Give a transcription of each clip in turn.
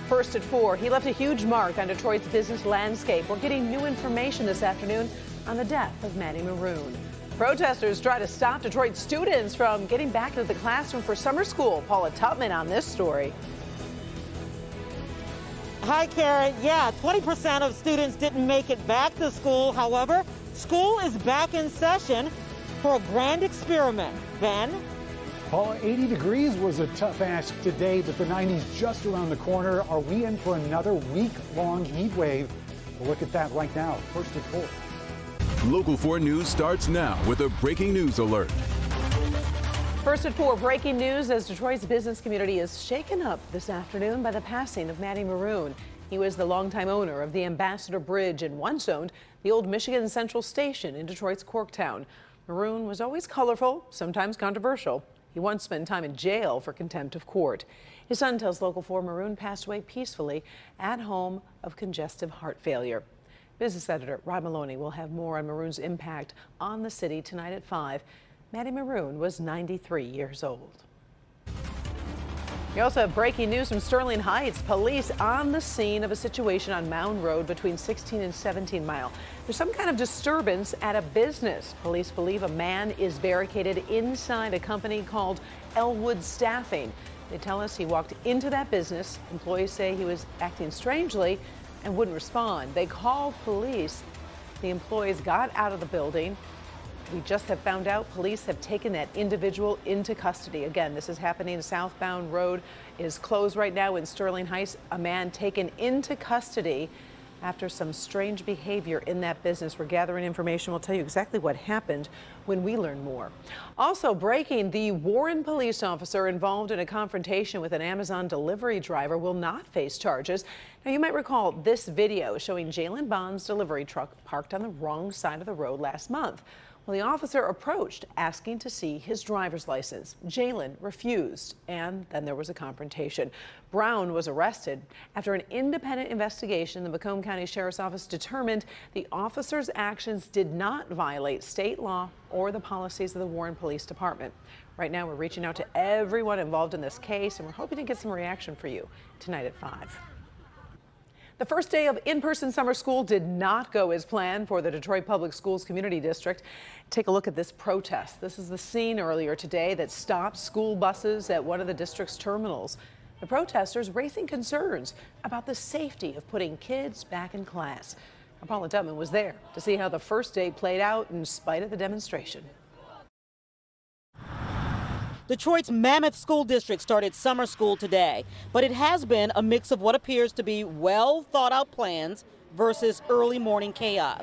First at 4, he left a huge mark on Detroit's business landscape. We're getting new information this afternoon on the death of Manny Maroon. Protesters try to stop Detroit students from getting back into the classroom for summer school. Paula Tupman on this story. Hi, Karen. Yeah, 20% of students didn't make it back to school. However, school is back in session for a grand experiment. Ben? Paula, 80 degrees was a tough ask today, but the 90s just around the corner. Are we in for another week-long heat wave? We'll look at that right now. First at 4. Local 4 News starts now with a breaking news alert. First at 4, breaking news as Detroit's business community is shaken up this afternoon by the passing of Manny Maroon. He was the longtime owner of the Ambassador Bridge and once owned the old Michigan Central Station in Detroit's Corktown. Maroon was always colorful, sometimes controversial. He once spent time in jail for contempt of court. His son tells Local 4 Maroon passed away peacefully at home of congestive heart failure. Business editor Rod Maloney will have more on Maroon's impact on the city tonight at 5. Manny Maroon was 93 years old. We also have breaking news from Sterling Heights. Police on the scene of a situation on Mound Road between 16 and 17 Mile. There's some kind of disturbance at a business. Police believe a man is barricaded inside a company called Elwood Staffing. They tell us he walked into that business. Employees say he was acting strangely and wouldn't respond. They called police. The employees got out of the building. We just have found out police have taken that individual into custody. Again, this is happening. Southbound Road is closed right now in Sterling Heights. A man taken into custody after some strange behavior in that business. We're gathering information. We'll tell you exactly what happened when we learn more. Also breaking, the Warren police officer involved in a confrontation with an Amazon delivery driver will not face charges. Now, you might recall this video showing Jalen Bond's delivery truck parked on the wrong side of the road last month. Well, the officer approached asking to see his driver's license. Jalen refused, and then there was a confrontation. Brown was arrested after an independent investigation. The Macomb County Sheriff's Office determined the officer's actions did not violate state law or the policies of the Warren Police Department. Right now, we're reaching out to everyone involved in this case, and we're hoping to get some reaction for you tonight at 5. The first day of in-person summer school did not go as planned for the Detroit Public Schools Community District. Take a look at this protest. This is the scene earlier today that stopped school buses at one of the district's terminals. The protesters raising concerns about the safety of putting kids back in class. Paula Tupman was there to see how the first day played out in spite of the demonstration. Detroit's Mammoth School District started summer school today, but it has been a mix of what appears to be well thought out plans versus early morning chaos.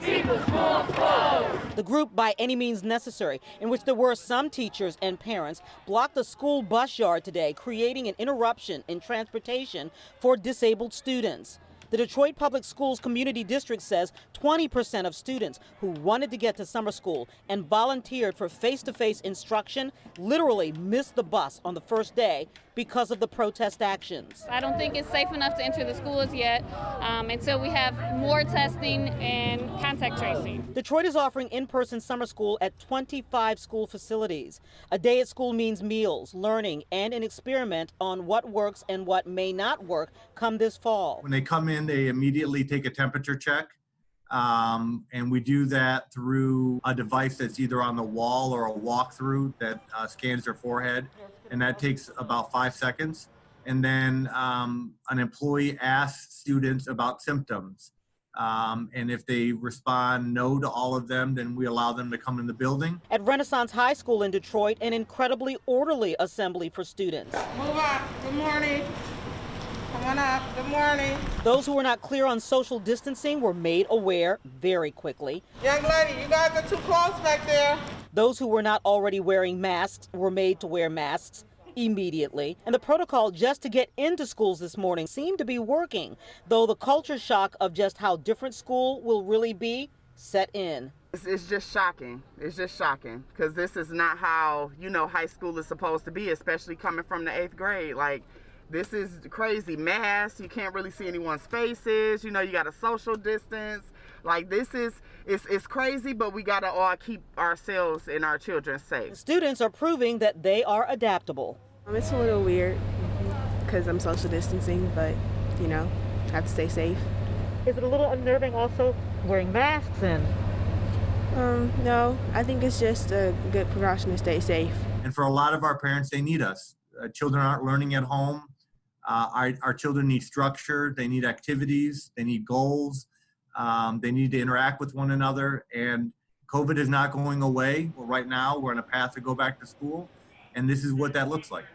The group By Any Means Necessary, in which there were some teachers and parents, blocked the school bus yard today, creating an interruption in transportation for disabled students. The Detroit Public Schools Community District says 20% of students who wanted to get to summer school and volunteered for face-to-face instruction literally missed the bus on the first day because of the protest actions. I don't think it's safe enough to enter the schools yet until we have more testing and contact tracing. Detroit is offering in-person summer school at 25 school facilities. A day at school means meals, learning, and an experiment on what works and what may not work come this fall. When they come in, they immediately take a temperature check. And we do that through a device that's either on the wall or a walkthrough that scans their forehead. And that takes about 5 seconds. And then an employee asks students about symptoms. And if they respond no to all of them, then we allow them to come in the building. At Renaissance High School in Detroit, an incredibly orderly assembly for students. Move up. Good morning. Come on up. Good morning. Those who were not clear on social distancing were made aware very quickly. Young lady, you guys are too close back there. Those who were not already wearing masks were made to wear masks immediately. And the protocol just to get into schools this morning seemed to be working, though the culture shock of just how different school will really be set in. It's just shocking. It's just shocking because this is not how, high school is supposed to be, especially coming from the 8th grade. Like, this is crazy. Masks, you can't really see anyone's faces. You got to social distance. Like, it's crazy, but we got to all keep ourselves and our children safe. Students are proving that they are adaptable. It's a little weird because I'm social distancing, but have to stay safe. Is it a little unnerving also wearing masks and? No, I think it's just a good precaution to stay safe. And for a lot of our parents, they need us. Children aren't learning at home. Our children need structure. They need activities. They need goals. They need to interact with one another. And COVID is not going away. Well, right now, we're on a path to go back to school. And this is what that looks like.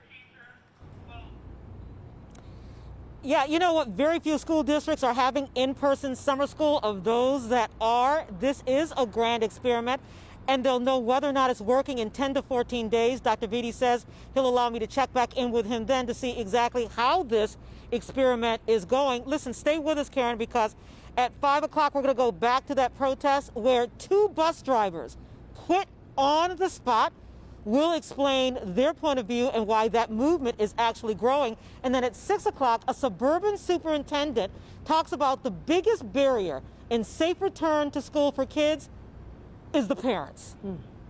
Yeah, you know what? Very few school districts are having in-person summer school. Of those that are, this is a grand experiment, and they'll know whether or not it's working in 10 to 14 days. Dr. Vitti says he'll allow me to check back in with him then to see exactly how this experiment is going. Listen, stay with us, Karen, because at 5 o'clock we're going to go back to that protest where 2 bus drivers quit on the spot. We'll explain their point of view and why that movement is actually growing. And then at 6 o'clock, a suburban superintendent talks about the biggest barrier in safe return to school for kids is the parents.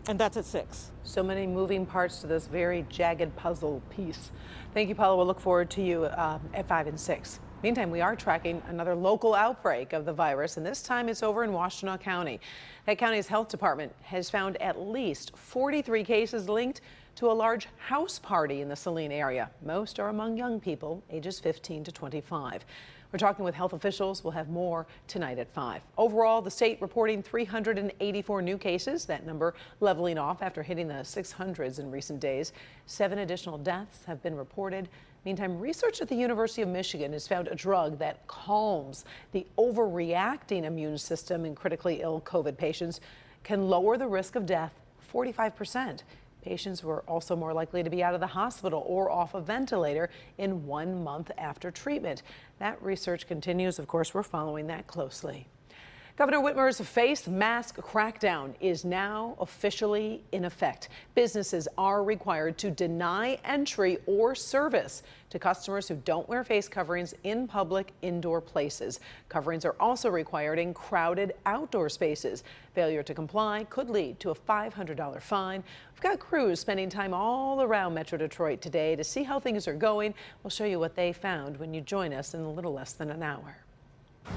And that's at 6. So many moving parts to this very jagged puzzle piece. Thank you, Paula. We'll look forward to you at 5 and 6. Meantime, we are tracking another local outbreak of the virus, and this time it's over in Washtenaw County. That county's health department has found at least 43 cases linked to a large house party in the Saline area. Most are among young people, ages 15 to 25. We're talking with health officials. We'll have more tonight at 5. Overall, the state reporting 384 new cases, that number leveling off after hitting the 600s in recent days. 7 additional deaths have been reported. Meantime, research at the University of Michigan has found a drug that calms the overreacting immune system in critically ill COVID patients, can lower the risk of death 45%. Patients were also more likely to be out of the hospital or off a ventilator in 1 month after treatment. That research continues. Of course, we're following that closely. Governor Whitmer's face mask crackdown is now officially in effect. Businesses are required to deny entry or service to customers who don't wear face coverings in public indoor places. Coverings are also required in crowded outdoor spaces. Failure to comply could lead to a $500 fine. We've got crews spending time all around Metro Detroit today to see how things are going. We'll show you what they found when you join us in a little less than an hour. All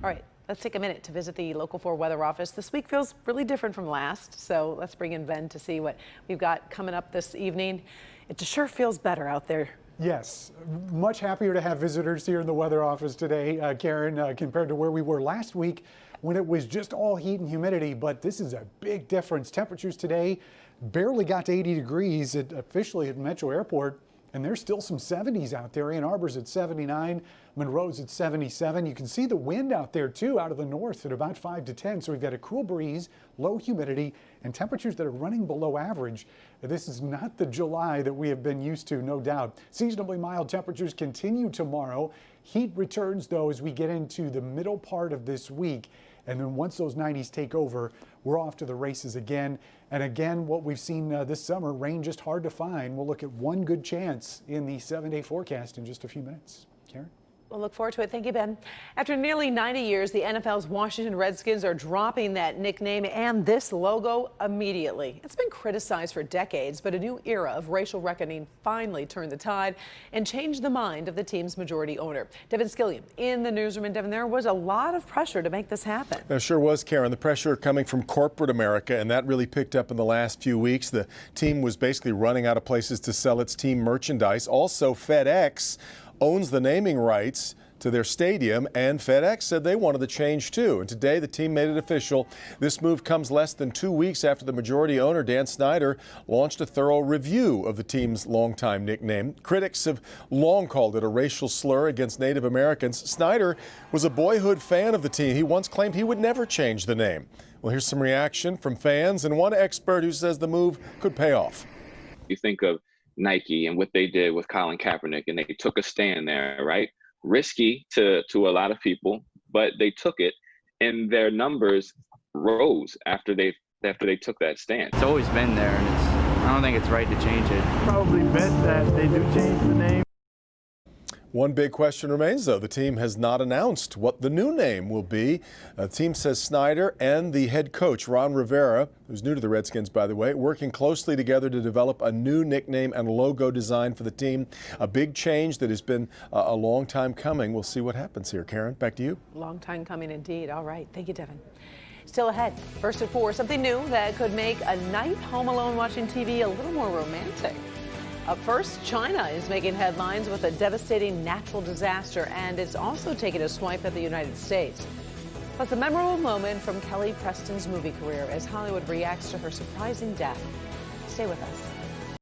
right. Let's take a minute to visit the Local 4 weather office. This week feels really different from last, so let's bring in Ben to see what we've got coming up this evening. It sure feels better out there. Yes, much happier to have visitors here in the weather office today, Karen, compared to where we were last week when it was just all heat and humidity. But this is a big difference. Temperatures today barely got to 80 degrees officially at Metro Airport. And there's still some 70s out there. Ann Arbor's at 79, Monroe's at 77. You can see the wind out there too, out of the north at about 5 to 10. So we've got a cool breeze, low humidity, and temperatures that are running below average. This is not the July that we have been used to, no doubt. Seasonably mild temperatures continue tomorrow. Heat returns though as we get into the middle part of this week. And then once those 90s take over, we're off to the races again. And again, what we've seen this summer, rain just hard to find. We'll look at one good chance in the 7-day forecast in just a few minutes. Karen? We'll look forward to it. Thank you, Ben. After nearly 90 years, the NFL's Washington Redskins are dropping that nickname and this logo immediately. It's been criticized for decades, but a new era of racial reckoning finally turned the tide and changed the mind of the team's majority owner. Devin Skillian in the newsroom. And Devin, there was a lot of pressure to make this happen. There sure was, Karen. The pressure coming from corporate America, and that really picked up in the last few weeks. The team was basically running out of places to sell its team merchandise. Also, FedEx owns the naming rights to their stadium, and FedEx said they wanted the change too. And today the team made it official. This move comes less than 2 weeks after the majority owner, Dan Snyder, launched a thorough review of the team's longtime nickname. Critics have long called it a racial slur against Native Americans. Snyder was a boyhood fan of the team. He once claimed he would never change the name. Well, here's some reaction from fans and one expert who says the move could pay off. You think of Nike and what they did with Colin Kaepernick, and they took a stand there, right? Risky to a lot of people, but they took it, and their numbers rose after they took that stand. It's always been there, and I don't think it's right to change it. Probably best that they do change the name. One big question remains, though. The team has not announced what the new name will be. The team says Snyder and the head coach, Ron Rivera, who's new to the Redskins, by the way, working closely together to develop a new nickname and logo design for the team. A big change that has been a long time coming. We'll see what happens here. Karen, back to you. Long time coming indeed. All right. Thank you, Devin. Still ahead, first at 4, something new that could make a night home alone watching TV a little more romantic. Up first, China is making headlines with a devastating natural disaster, and it's also taking a swipe at the United States. Plus, a memorable moment from Kelly Preston's movie career as Hollywood reacts to her surprising death. Stay with us.